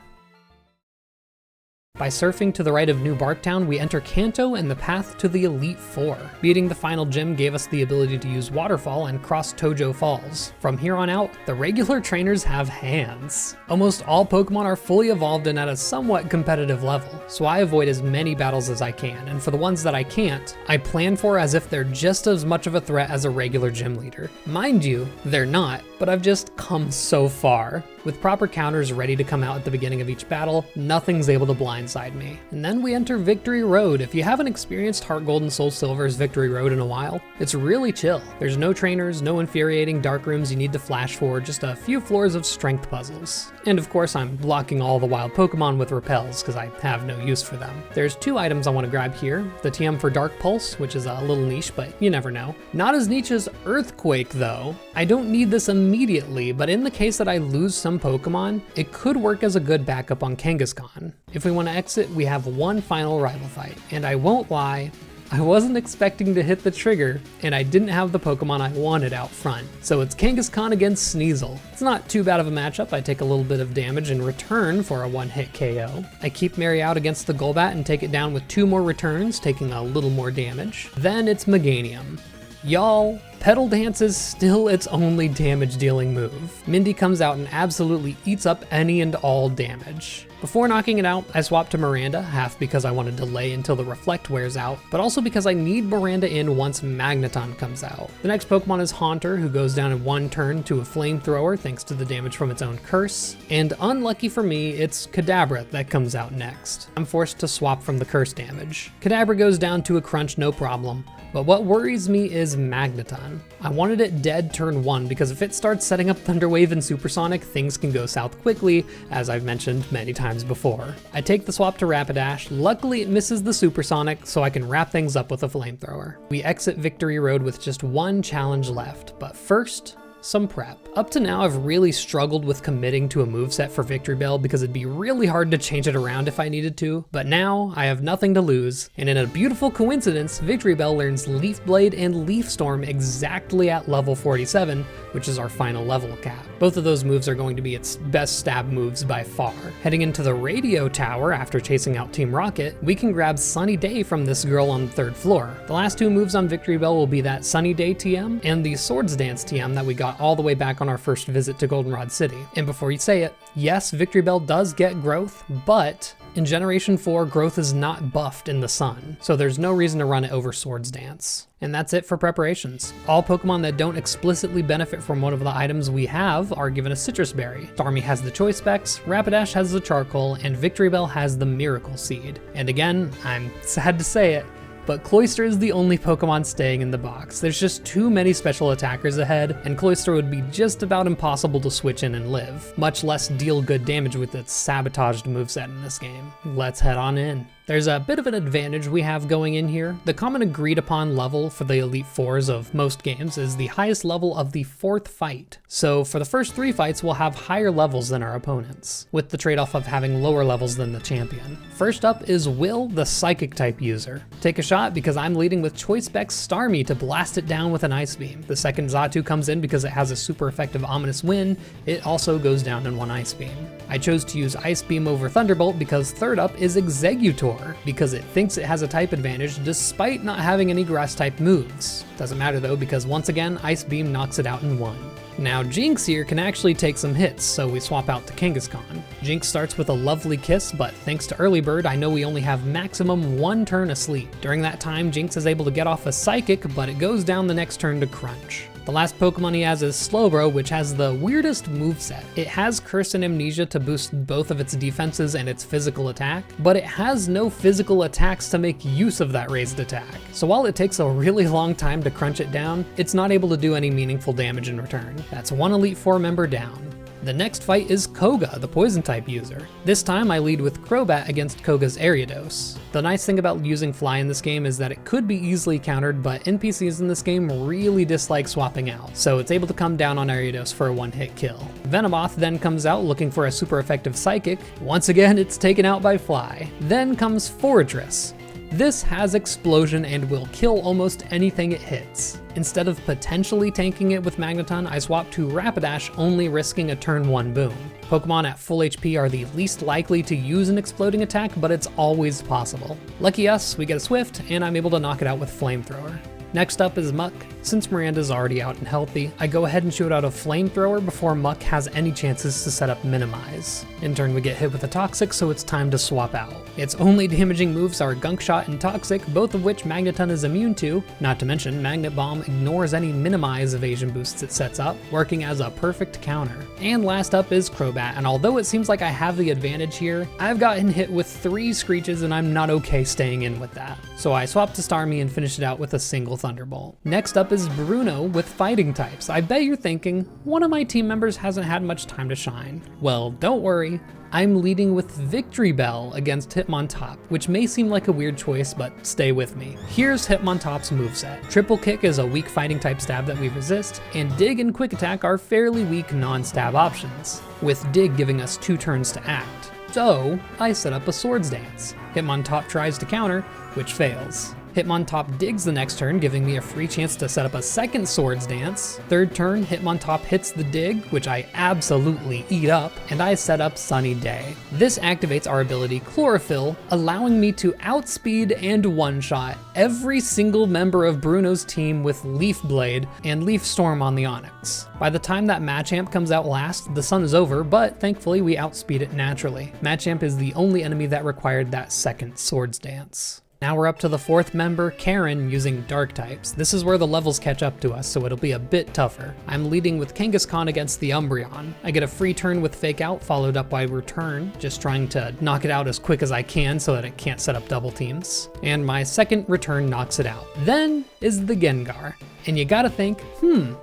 By surfing to the right of New Barktown, we enter Kanto and the path to the Elite Four. Beating the final gym gave us the ability to use Waterfall and cross Tojo Falls. From here on out, the regular trainers have hands. Almost all Pokemon are fully evolved and at a somewhat competitive level, so I avoid as many battles as I can, and for the ones that I can't, I plan for as if they're just as much of a threat as a regular gym leader. Mind you, they're not, but I've just come so far. With proper counters ready to come out at the beginning of each battle, nothing's able to blindside me. And then we enter Victory Road. If you haven't experienced HeartGold and Soul Silver's Victory Road in a while, it's really chill. There's no trainers, no infuriating dark rooms you need to flash for, just a few floors of strength puzzles. And of course I'm blocking all the wild Pokemon with repels because I have no use for them. There's 2 items I want to grab here. The TM for Dark Pulse, which is a little niche, but you never know. Not as niche as Earthquake though. I don't need this immediately, but in the case that I lose some Pokemon, it could work as a good backup on Kangaskhan. If we want to exit, we have one final rival fight, and I won't lie, I wasn't expecting to hit the trigger, and I didn't have the Pokemon I wanted out front. So it's Kangaskhan against Sneasel. It's not too bad of a matchup. I take a little bit of damage in return for a one-hit KO. I keep Mary out against the Golbat and take it down with 2 more returns, taking a little more damage. Then it's Meganium. Y'all, Petal Dance is still its only damage-dealing move. Mindy comes out and absolutely eats up any and all damage. Before knocking it out, I swap to Miranda, half because I want to delay until the Reflect wears out, but also because I need Miranda in once Magneton comes out. The next Pokemon is Haunter, who goes down in 1 turn to a Flamethrower thanks to the damage from its own curse, and unlucky for me, it's Kadabra that comes out next. I'm forced to swap from the curse damage. Kadabra goes down to a Crunch no problem, but what worries me is Magneton. I wanted it dead turn 1 because if it starts setting up Thunder Wave and Supersonic, things can go south quickly, as I've mentioned many times before. I take the swap to Rapidash. Luckily it misses the Supersonic, so I can wrap things up with a Flamethrower. We exit Victory Road with just 1 challenge left, but first, some prep. Up to now, I've really struggled with committing to a moveset for Victory Bell because it'd be really hard to change it around if I needed to, but now I have nothing to lose, and in a beautiful coincidence, Victory Bell learns Leaf Blade and Leaf Storm exactly at level 47, which is our final level cap. Both of those moves are going to be its best stab moves by far. Heading into the Radio Tower after chasing out Team Rocket, we can grab Sunny Day from this girl on the 3rd floor. The last 2 moves on Victory Bell will be that Sunny Day TM and the Swords Dance TM that we got all the way back on our first visit to Goldenrod City. And before you say it, yes, Victory Bell does get growth, but in Generation 4, growth is not buffed in the sun, so there's no reason to run it over Swords Dance. And that's it for preparations. All Pokemon that don't explicitly benefit from one of the items we have are given a Citrus Berry. Starmie has the Choice Specs, Rapidash has the Charcoal, and Victory Bell has the Miracle Seed. And again, I'm sad to say it, but Cloyster is the only Pokemon staying in the box. There's just too many special attackers ahead, and Cloyster would be just about impossible to switch in and live, much less deal good damage with its sabotaged moveset in this game. Let's head on in. There's a bit of an advantage we have going in here. The common agreed upon level for the Elite Fours of most games is the highest level of the 4th fight. So for the first 3 fights, we'll have higher levels than our opponents, with the trade-off of having lower levels than the champion. First up is Will, the Psychic type user. Take a shot because I'm leading with Choice Specs Starmie to blast it down with an Ice Beam. The second Xatu comes in because it has a super effective Ominous Wind. It also goes down in 1 Ice Beam. I chose to use Ice Beam over Thunderbolt because third up is Exeggutor, because it thinks it has a type advantage despite not having any grass type moves. Doesn't matter though, because once again, Ice Beam knocks it out in 1. Now Jinx here can actually take some hits, so we swap out to Kangaskhan. Jinx starts with a lovely kiss, but thanks to Early Bird, I know we only have maximum 1 turn asleep. During that time, Jinx is able to get off a Psychic, but it goes down the next turn to Crunch. The last Pokemon he has is Slowbro, which has the weirdest moveset. It has Curse and Amnesia to boost both of its defenses and its physical attack, but it has no physical attacks to make use of that raised attack. So while it takes a really long time to crunch it down, it's not able to do any meaningful damage in return. That's 1 Elite Four member down. The next fight is Koga, the Poison type user. This time I lead with Crobat against Koga's Ariados. The nice thing about using Fly in this game is that it could be easily countered, but NPCs in this game really dislike swapping out, so it's able to come down on Ariados for a 1-hit kill. Venomoth then comes out looking for a super effective Psychic. Once again, it's taken out by Fly. Then comes Forretress. This has Explosion and will kill almost anything it hits. Instead of potentially tanking it with Magneton, I swap to Rapidash, only risking a turn 1 boom. Pokemon at full HP are the least likely to use an exploding attack, but it's always possible. Lucky us, we get a Swift, and I'm able to knock it out with Flamethrower. Next up is Muck. Since Miranda's already out and healthy, I go ahead and shoot out a Flamethrower before Muck has any chances to set up Minimize. In turn, we get hit with a Toxic, so it's time to swap out. Its only damaging moves are Gunk Shot and Toxic, both of which Magneton is immune to, not to mention Magnet Bomb ignores any Minimize evasion boosts it sets up, working as a perfect counter. And last up is Crobat, and although it seems like I have the advantage here, I've gotten hit with 3 Screeches and I'm not okay staying in with that. So I swap to Starmie and finish it out with a single Thunderbolt. Next up is Bruno with fighting types. I bet you're thinking, one of my team members hasn't had much time to shine. Well, don't worry. I'm leading with Victory Bell against Hitmontop, which may seem like a weird choice, but stay with me. Here's Hitmontop's moveset. Triple Kick is a weak fighting type stab that we resist, and Dig and Quick Attack are fairly weak non-stab options, with Dig giving us 2 turns to act. So I set up a Swords Dance. Hitmontop tries to counter, which fails. Hitmontop digs the next turn, giving me a free chance to set up a second Swords Dance. Third turn, Hitmontop hits the dig, which I absolutely eat up, and I set up Sunny Day. This activates our ability Chlorophyll, allowing me to outspeed and one-shot every single member of Bruno's team with Leaf Blade and Leaf Storm on the Onix. By the time that Machamp comes out last, the sun is over, but thankfully we outspeed it naturally. Machamp is the only enemy that required that second Swords Dance. Now we're up to the fourth member, Karen, using Dark types. This is where the levels catch up to us, so it'll be a bit tougher. I'm leading with Kangaskhan against the Umbreon. I get a free turn with Fake Out, followed up by Return, just trying to knock it out as quick as I can so that it can't set up double teams. And my second return knocks it out. Then is the Gengar. And you gotta think,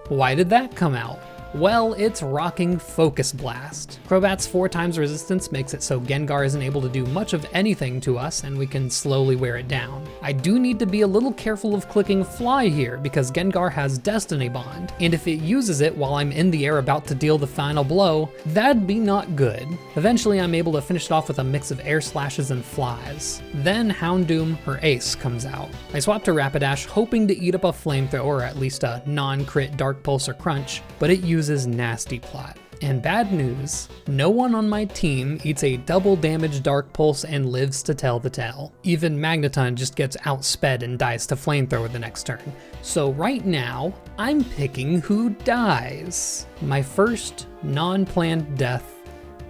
why did that come out? Well, it's rocking Focus Blast. Crobat's 4 times resistance makes it so Gengar isn't able to do much of anything to us, and we can slowly wear it down. I do need to be a little careful of clicking Fly here, because Gengar has Destiny Bond, and if it uses it while I'm in the air about to deal the final blow, that'd be not good. Eventually I'm able to finish it off with a mix of Air Slashes and Flies. Then Houndoom, her ace, comes out. I swap to Rapidash, hoping to eat up a Flamethrower, or at least a non-crit Dark Pulse or Crunch, but it uses Nasty Plot. And bad news, no one on my team eats a double damage Dark Pulse and lives to tell the tale. Even Magneton just gets outsped and dies to Flamethrower the next turn. So right now, I'm picking who dies. My first non-planned death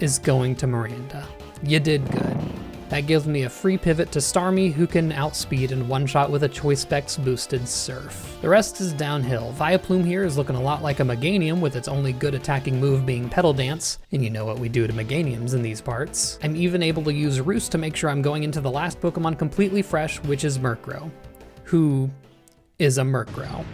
is going to Miranda. You did good. That gives me a free pivot to Starmie, who can outspeed and one-shot with a Choice Specs boosted Surf. The rest is downhill. Vileplume here is looking a lot like a Meganium, with its only good attacking move being Petal Dance, and you know what we do to Meganiums in these parts. I'm even able to use Roost to make sure I'm going into the last Pokemon completely fresh, which is Murkrow. Who is a Murkrow?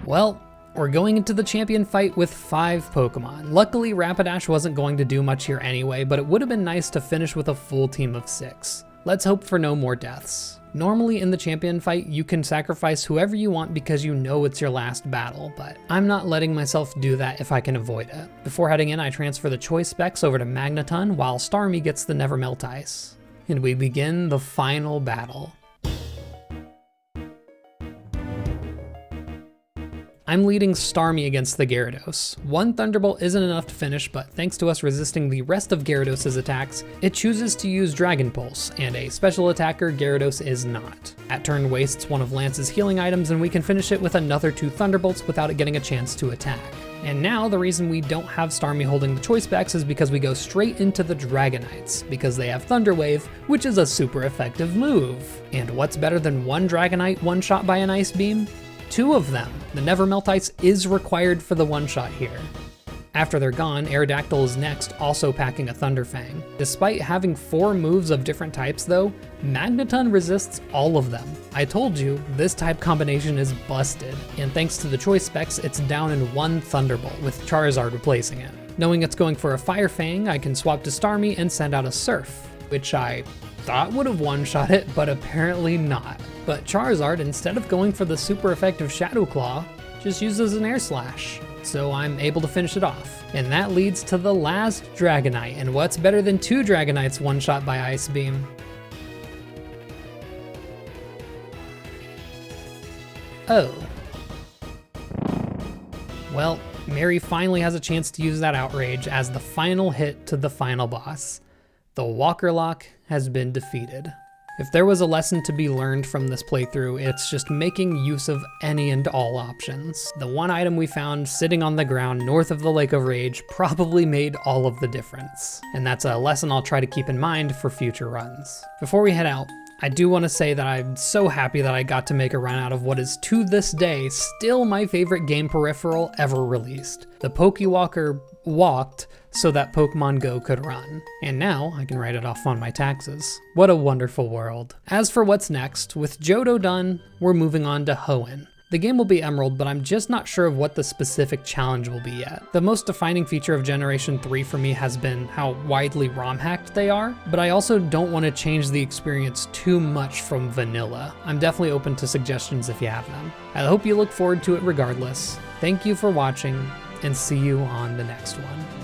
Well, we're going into the champion fight with 5 Pokemon. Luckily, Rapidash wasn't going to do much here anyway, but it would have been nice to finish with a full team of 6. Let's hope for no more deaths. Normally in the champion fight, you can sacrifice whoever you want because you know it's your last battle, but I'm not letting myself do that if I can avoid it. Before heading in, I transfer the Choice Specs over to Magneton, while Starmie gets the Never Melt Ice. And we begin the final battle. I'm leading Starmie against the Gyarados. One Thunderbolt isn't enough to finish, but thanks to us resisting the rest of Gyarados' attacks, it chooses to use Dragon Pulse, and a special attacker Gyarados is not. At turn wastes one of Lance's healing items, and we can finish it with another 2 Thunderbolts without it getting a chance to attack. And now the reason we don't have Starmie holding the Choice Specs is because we go straight into the Dragonites, because they have Thunder Wave, which is a super effective move. And what's better than one Dragonite one-shot by an Ice Beam? 2 of them. The Never Melt Ice is required for the one-shot here. After they're gone, Aerodactyl is next, also packing a Thunder Fang. Despite having 4 moves of different types though, Magneton resists all of them. I told you, this type combination is busted, and thanks to the Choice Specs, it's down in 1 Thunderbolt, with Charizard replacing it. Knowing it's going for a Fire Fang, I can swap to Starmie and send out a Surf, which I thought would have one-shot it, but apparently not. But Charizard, instead of going for the super effective Shadow Claw, just uses an Air Slash. So I'm able to finish it off. And that leads to the last Dragonite, and what's better than 2 Dragonites one-shot by Ice Beam? Oh. Well, Mary finally has a chance to use that Outrage as the final hit to the final boss. The Walker Lock has been defeated. If there was a lesson to be learned from this playthrough, it's just making use of any and all options. The one item we found sitting on the ground north of the Lake of Rage probably made all of the difference. And that's a lesson I'll try to keep in mind for future runs. Before we head out, I do want to say that I'm so happy that I got to make a run out of what is to this day still my favorite game peripheral ever released. The Pokewalker walked so that Pokemon Go could run. And now I can write it off on my taxes. What a wonderful world. As for what's next, with Johto done, we're moving on to Hoenn. The game will be Emerald, but I'm just not sure of what the specific challenge will be yet. The most defining feature of Generation 3 for me has been how widely ROM-hacked they are, but I also don't want to change the experience too much from vanilla. I'm definitely open to suggestions if you have them. I hope you look forward to it regardless. Thank you for watching, and see you on the next one.